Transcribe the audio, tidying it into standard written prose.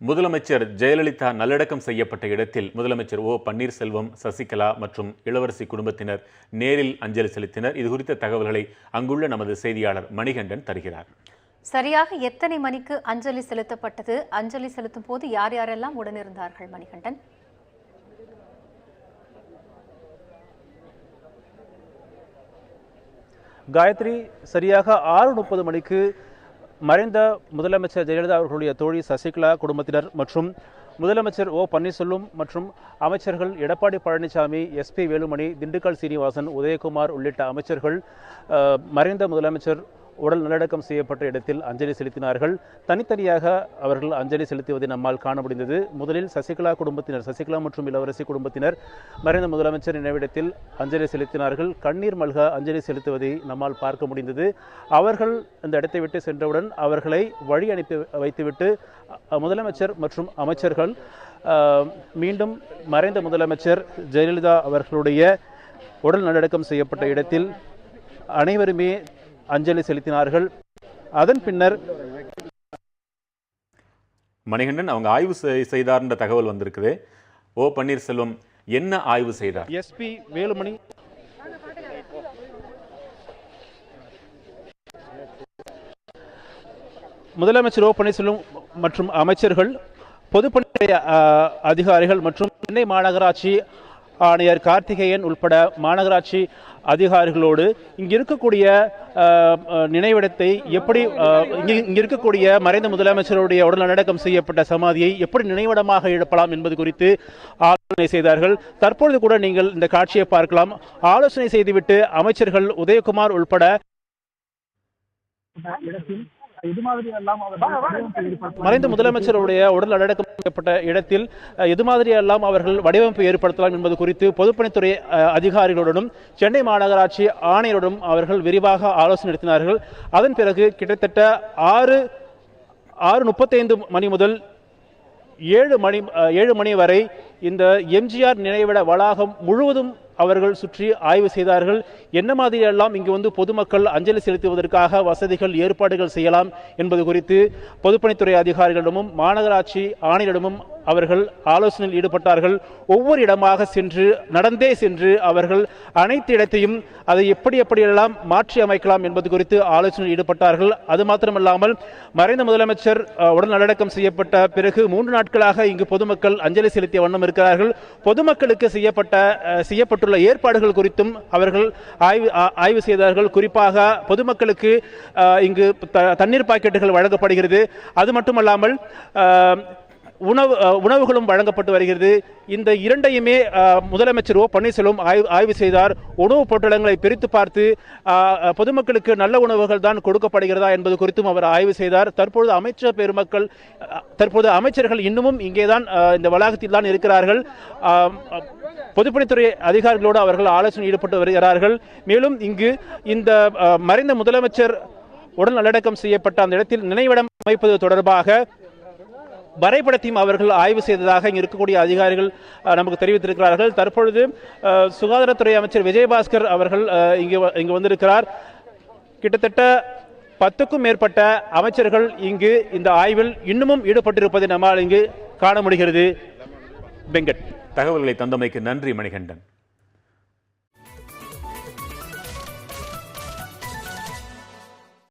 முதலமைச்சர் ஜெயலலிதா நல்லடக்கம் செய்யப்பட்ட இடத்தில் முதலமைச்சர் ஓ பன்னீர்செல்வம், சசிகலா மற்றும் இளவரசி குடும்பத்தினர் நேரில் அஞ்சலி செலுத்தினர். இது குறித்த தகவல்களை அங்குள்ள நமது செய்தியாளர் மணிகண்டன் தருகிறார். சரியாக எத்தனை மணிக்கு அஞ்சலி செலுத்தப்பட்டது? அஞ்சலி செலுத்தும் போது யார் யாரெல்லாம் உடனிருந்தார்கள்? மணிகண்டன். காயத்ரி, சரியாக 6:30 மணிக்கு மறைந்த முதலமைச்சர் ஜெயலலிதா அவர்களுடைய தோழி சசிகலா குடும்பத்தினர் மற்றும் முதலமைச்சர் ஓ பன்னீர்செல்வம் மற்றும் அமைச்சர்கள் எடப்பாடி பழனிசாமி, எஸ்பி வேலுமணி, திண்டுக்கல் சீனிவாசன், உதயகுமார் உள்ளிட்ட அமைச்சர்கள் மறைந்த முதலமைச்சர் உடல் நல்லடக்கம் செய்யப்பட்ட இடத்தில் அஞ்சலி செலுத்தினார்கள். தனித்தனியாக அவர்கள் அஞ்சலி செலுத்துவதை நம்மால் காண முடிந்தது. முதலில் சசிகலா மற்றும் இளவரசி குடும்பத்தினர் மறைந்த முதலமைச்சர் நினைவிடத்தில் அஞ்சலி செலுத்தினார்கள். கண்ணீர் மல்க அஞ்சலி செலுத்துவதை நம்மால் பார்க்க முடிந்தது. அவர்கள் இந்த இடத்தை விட்டு சென்றவுடன் அவர்களை வழி அனுப்பி வைத்துவிட்டு முதலமைச்சர் மற்றும் அமைச்சர்கள் மீண்டும் மறைந்த முதலமைச்சர் ஜெயலலிதா அவர்களுடைய உடல் நல்லடக்கம் செய்யப்பட்ட இடத்தில் அனைவருமே அஞ்சலி செலுத்தினார்கள். அதன் பின்னர் மணிகண்டன் அவங்க ஆய்வு செய்தார்ன்ற தகவல் வந்திருக்குது. ஓ பன்னீர்செல்வம் என்ன ஆய்வு செய்தார்? எஸ்பி வேலுமணி முதலமைச்சர் ஓ பன்னீர்செல்வம் மற்றும் அமைச்சர்கள், பொதுப்பணித்துறை அதிகாரிகள் மற்றும் சென்னை மாநகராட்சி ஆணையர் கார்த்திகேயன் உட்பட மாநகராட்சி அதிகாரிகளோடு இங்கு இருக்கக்கூடிய நினைவிடத்தை எப்படி இங்கு இருக்கக்கூடிய மறைந்த முதலமைச்சருடைய உடல் நல்லடக்கம் செய்யப்பட்ட சமாதியை எப்படி நினைவிடமாக எழுப்பலாம் என்பது குறித்து ஆலோசனை செய்தார்கள். தற்பொழுது கூட நீங்கள் இந்த காட்சியை பார்க்கலாம். ஆலோசனை செய்துவிட்டு அமைச்சர்கள் உதயகுமார் உட்பட மறைந்த முதலமைச்சருடைய உடல் நல்லடக்கம் செய்யப்பட்ட இடத்தில் எது மாதிரியெல்லாம் அவர்கள் வடிவமைப்பு ஏற்படுத்தலாம் என்பது குறித்து பொதுப்பணித்துறை அதிகாரிகளுடனும் சென்னை மாநகராட்சி ஆணையருடனும் அவர்கள் விரிவாக ஆலோசனை நடத்தினார்கள். அதன் பிறகு கிட்டத்தட்ட 6:35 மணி முதல் 7 மணி வரை இந்த எம்ஜிஆர் நினைவிட வளாகம் முழுவதும் அவர்கள் சுற்றி ஆய்வு செய்தார்கள். என்ன மாதிரியெல்லாம் இங்கு வந்து பொதுமக்கள் அஞ்சலி செலுத்துவதற்காக வசதிகள் ஏற்பாடுகள் செய்யலாம் என்பது குறித்து பொதுப்பணித்துறை அதிகாரிகளிடமும் மாநகராட்சி ஆணையரிடமும் அவர்கள் ஆலோசனையில் ஈடுபட்டார்கள். ஒவ்வொரு இடமாக நடந்தே சென்று அவர்கள் அனைத்து இடத்தையும் அதை எப்படியெல்லாம் மாற்றி அமைக்கலாம் என்பது குறித்து ஆலோசனையில் ஈடுபட்டார்கள். அது மாத்திரமல்லாமல் மறைந்த முதலமைச்சர் உடல் நல்லடக்கம் செய்யப்பட்ட பிறகு 3 நாட்களாக இங்கு பொதுமக்கள் அஞ்சலி செலுத்திய வண்ணம் இருக்கிறார்கள். பொதுமக்களுக்கு செய்யப்பட்டுள்ள ஏற்பாடுகள் குறித்தும் அவர்கள் ஆய்வு செய்தார்கள். குறிப்பாக பொதுமக்களுக்கு இங்கு தண்ணீர் பாக்கெட்டுகள் வழங்கப்படுகிறது. அது மட்டுமல்லாமல் உணவுகளும் வழங்கப்பட்டு வருகிறது. இந்த இரண்டையுமே முதலமைச்சர் ஓ பன்னீர்செல்வம் ஆய்வு செய்தார். உணவுப் பொட்டலங்களை பிரித்து பார்த்து பொதுமக்களுக்கு நல்ல உணவுகள் தான் கொடுக்கப்படுகிறதா என்பது குறித்தும் அவர் ஆய்வு செய்தார். தற்போது அமைச்சர்கள் இன்னமும் இங்கேதான் இந்த வளாகத்தில் தான் இருக்கிறார்கள். பொதுப்பணித்துறை அதிகாரிகளோடு அவர்கள் ஆலோசனை ஈடுபட்டு வருகிறார்கள். மேலும் இங்கு இந்த மறைந்த முதலமைச்சர் உடல் நல்லடக்கம் செய்யப்பட்ட அந்த இடத்தில் நினைவிடம் அமைப்பது தொடர்பாக வரைபடத்தையும் அவர்கள் ஆய்வு செய்ததாக இங்கு இருக்கக்கூடிய அதிகாரிகள் நமக்கு தெரிவித்திருக்கிறார்கள். தற்பொழுது சுகாதாரத்துறை அமைச்சர் விஜயபாஸ்கர் அவர்கள் இங்கு வந்திருக்கிறார். கிட்டத்தட்ட 10க்கும் மேற்பட்ட அமைச்சர்கள் இங்கு இந்த ஆய்வில் இன்னமும் ஈடுபட்டிருப்பதை நம்மால் இங்கு காண முடிகிறது. வெங்கட், தகவல்களை தந்தமைக்கு நன்றி மணிகண்டன்.